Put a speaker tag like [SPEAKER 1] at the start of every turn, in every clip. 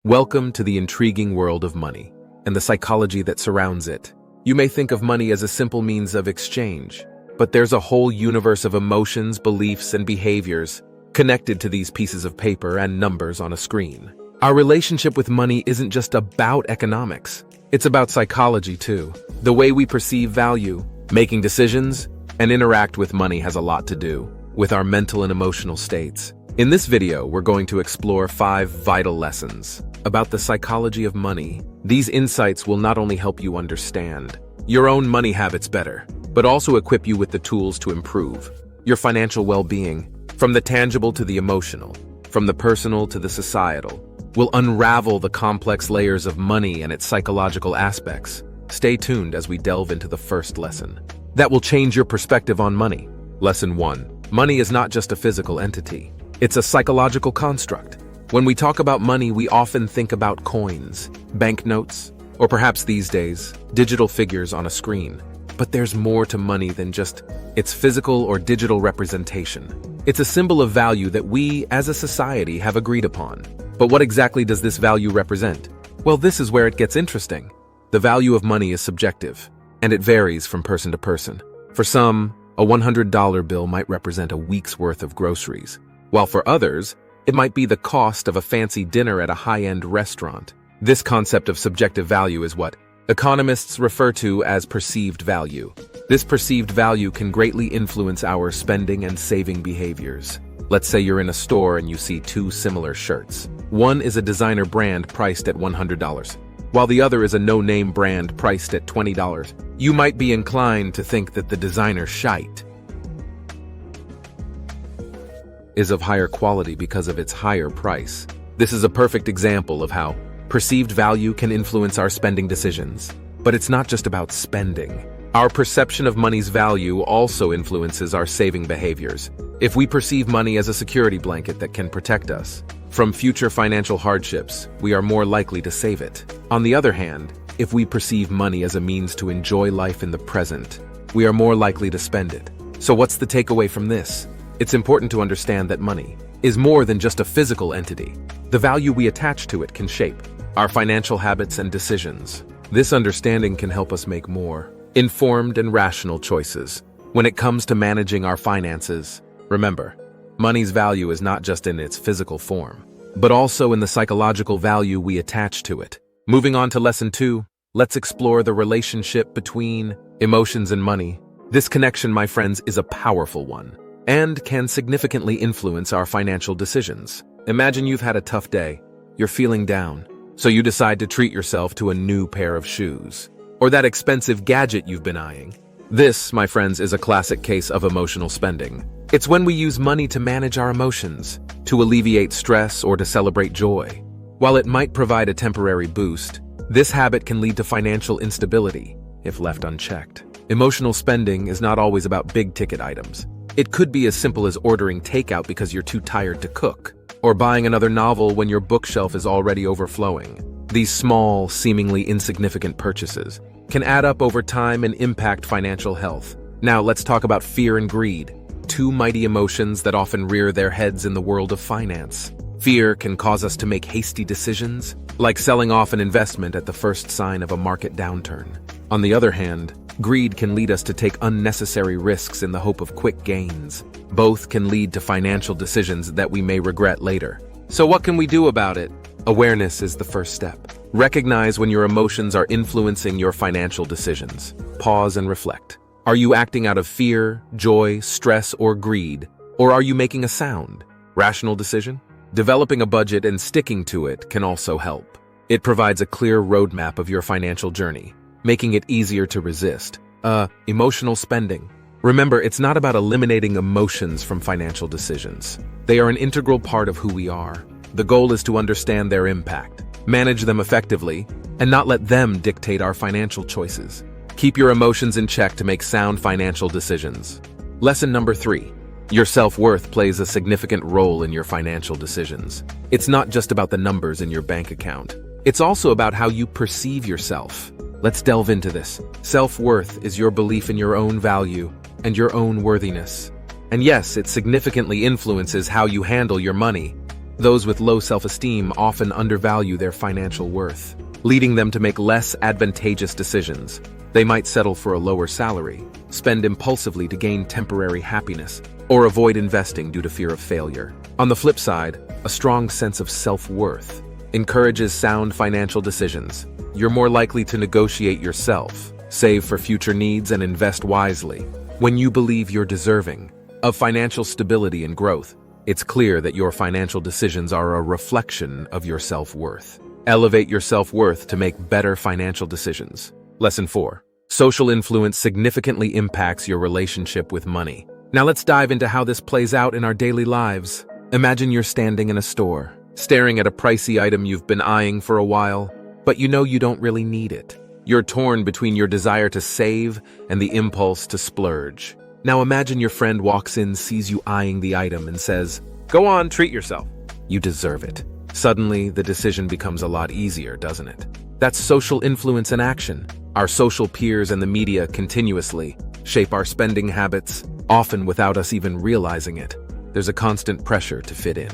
[SPEAKER 1] Welcome to the intriguing world of money and the psychology that surrounds it. You may think of money as a simple means of exchange, but there's a whole universe of emotions, beliefs, and behaviors connected to these pieces of paper and numbers on a screen. Our relationship with money isn't just about economics. It's about psychology too. The way we perceive value, making decisions, and interact with money has a lot to do with our mental and emotional states. In this video, we're going to explore 5 vital lessons about the psychology of money. These insights will not only help you understand your own money habits better, but also equip you with the tools to improve your financial well-being. From the tangible to the emotional, from the personal to the societal, we'll unravel the complex layers of money and its psychological aspects. Stay tuned as we delve into the first lesson that will change your perspective on money. Lesson 1. Money is not just a physical entity. It's a psychological construct. When we talk about money, we often think about coins, banknotes, or perhaps these days, digital figures on a screen. But there's more to money than just its physical or digital representation. It's a symbol of value that we, as a society, have agreed upon. But what exactly does this value represent? Well, this is where it gets interesting. The value of money is subjective, and it varies from person to person. For some, a $100 bill might represent a week's worth of groceries, while for others, it might be the cost of a fancy dinner at a high-end restaurant. This concept of subjective value is what economists refer to as perceived value. This perceived value can greatly influence our spending and saving behaviors. Let's say you're in a store and you see 2 similar shirts. One is a designer brand priced at $100, while the other is a no-name brand priced at $20. You might be inclined to think that the designer shite is of higher quality because of its higher price. This is a perfect example of how perceived value can influence our spending decisions. But it's not just about spending. Our perception of money's value also influences our saving behaviors. If we perceive money as a security blanket that can protect us from future financial hardships, we are more likely to save it. On the other hand, if we perceive money as a means to enjoy life in the present, we are more likely to spend it. So what's the takeaway from this? It's important to understand that money is more than just a physical entity. The value we attach to it can shape our financial habits and decisions. This understanding can help us make more informed and rational choices when it comes to managing our finances. Remember, money's value is not just in its physical form, but also in the psychological value we attach to it. Moving on to lesson 2, let's explore the relationship between emotions and money. This connection, my friends, is a powerful one and can significantly influence our financial decisions. Imagine you've had a tough day, you're feeling down, so you decide to treat yourself to a new pair of shoes, or that expensive gadget you've been eyeing. This, my friends, is a classic case of emotional spending. It's when we use money to manage our emotions, to alleviate stress, or to celebrate joy. While it might provide a temporary boost, this habit can lead to financial instability if left unchecked. Emotional spending is not always about big-ticket items. It could be as simple as ordering takeout because you're too tired to cook, or buying another novel when your bookshelf is already overflowing. These small, seemingly insignificant purchases can add up over time and impact financial health. Now, let's talk about fear and greed, 2 mighty emotions that often rear their heads in the world of finance. Fear can cause us to make hasty decisions, like selling off an investment at the first sign of a market downturn. On the other hand, greed can lead us to take unnecessary risks in the hope of quick gains. Both can lead to financial decisions that we may regret later. So what can we do about it? Awareness is the first step. Recognize when your emotions are influencing your financial decisions. Pause and reflect. Are you acting out of fear, joy, stress, or greed? Or are you making a sound, rational decision? Developing a budget and sticking to it can also help. It provides a clear roadmap of your financial journey, making it easier to resist. Emotional spending. Remember, it's not about eliminating emotions from financial decisions. They are an integral part of who we are. The goal is to understand their impact, manage them effectively, and not let them dictate our financial choices. Keep your emotions in check to make sound financial decisions. Lesson number 3. Your self-worth plays a significant role in your financial decisions. It's not just about the numbers in your bank account. It's also about how you perceive yourself. Let's delve into this. Self-worth is your belief in your own value and your own worthiness. And yes, it significantly influences how you handle your money. Those with low self-esteem often undervalue their financial worth, leading them to make less advantageous decisions. They might settle for a lower salary, spend impulsively to gain temporary happiness, or avoid investing due to fear of failure. On the flip side, a strong sense of self-worth encourages sound financial decisions. You're more likely to negotiate yourself, save for future needs, and invest wisely. When you believe you're deserving of financial stability and growth, it's clear that your financial decisions are a reflection of your self-worth. Elevate your self-worth to make better financial decisions. Lesson 4. Social influence significantly impacts your relationship with money. Now let's dive into how this plays out in our daily lives. Imagine you're standing in a store, staring at a pricey item you've been eyeing for a while, but you know you don't really need it. You're torn between your desire to save and the impulse to splurge. Now imagine your friend walks in, sees you eyeing the item, and says, "Go on, treat yourself. You deserve it." Suddenly, the decision becomes a lot easier, doesn't it? That's social influence in action. Our social peers and the media continuously shape our spending habits, often without us even realizing it. There's a constant pressure to fit in,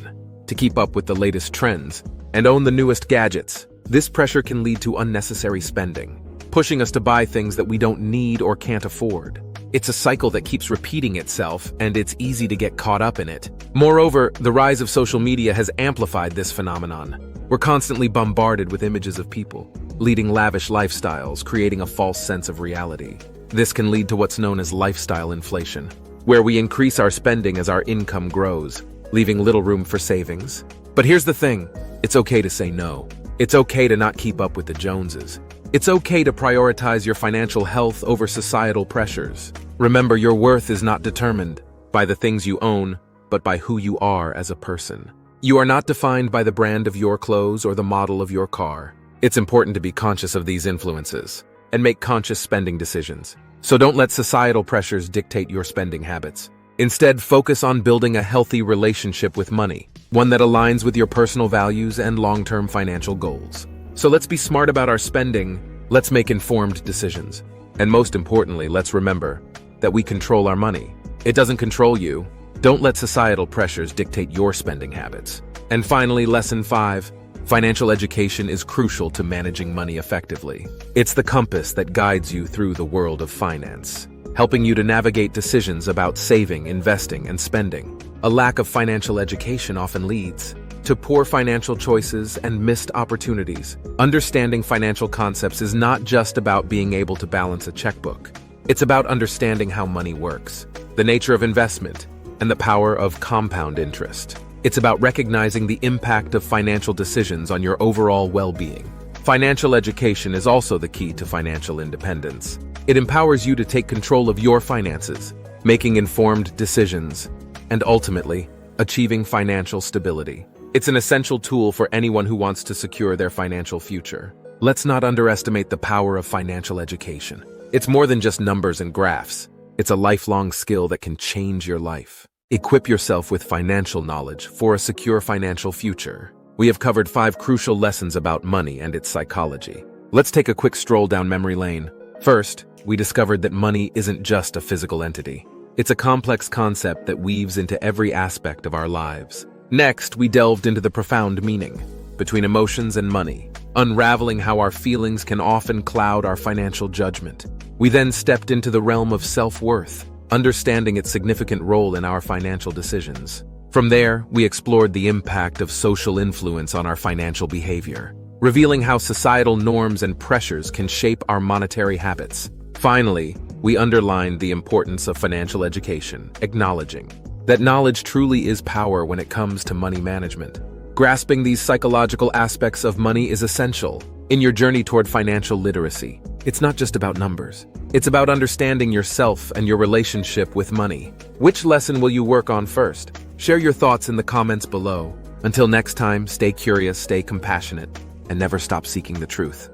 [SPEAKER 1] to keep up with the latest trends, and own the newest gadgets. This pressure can lead to unnecessary spending, pushing us to buy things that we don't need or can't afford. It's a cycle that keeps repeating itself, and it's easy to get caught up in it. Moreover, the rise of social media has amplified this phenomenon. We're constantly bombarded with images of people leading lavish lifestyles, creating a false sense of reality. This can lead to what's known as lifestyle inflation, where we increase our spending as our income grows, leaving little room for savings. But here's the thing, it's okay to say no. It's okay to not keep up with the Joneses. It's okay to prioritize your financial health over societal pressures. Remember, your worth is not determined by the things you own, but by who you are as a person. You are not defined by the brand of your clothes or the model of your car. It's important to be conscious of these influences and make conscious spending decisions. So don't let societal pressures dictate your spending habits. Instead, focus on building a healthy relationship with money, one that aligns with your personal values and long-term financial goals. So let's be smart about our spending, let's make informed decisions, and most importantly, let's remember that we control our money. It doesn't control you. Don't let societal pressures dictate your spending habits. And finally, lesson 5, financial education is crucial to managing money effectively. It's the compass that guides you through the world of finance, helping you to navigate decisions about saving, investing, and spending. A lack of financial education often leads to poor financial choices and missed opportunities. Understanding financial concepts is not just about being able to balance a checkbook. It's about understanding how money works, the nature of investment, and the power of compound interest. It's about recognizing the impact of financial decisions on your overall well-being. Financial education is also the key to financial independence. It empowers you to take control of your finances, making informed decisions, and ultimately, achieving financial stability. It's an essential tool for anyone who wants to secure their financial future. Let's not underestimate the power of financial education. It's more than just numbers and graphs. It's a lifelong skill that can change your life. Equip yourself with financial knowledge for a secure financial future. We have covered 5 crucial lessons about money and its psychology. Let's take a quick stroll down memory lane. First, we discovered that money isn't just a physical entity. It's a complex concept that weaves into every aspect of our lives. Next, we delved into the profound meaning between emotions and money, unraveling how our feelings can often cloud our financial judgment. We then stepped into the realm of self-worth, understanding its significant role in our financial decisions. From there, we explored the impact of social influence on our financial behavior, revealing how societal norms and pressures can shape our monetary habits. Finally, we underlined the importance of financial education, acknowledging that knowledge truly is power when it comes to money management. Grasping these psychological aspects of money is essential in your journey toward financial literacy. It's not just about numbers. It's about understanding yourself and your relationship with money. Which lesson will you work on first? Share your thoughts in the comments below. Until next time, stay curious, stay compassionate, and never stop seeking the truth.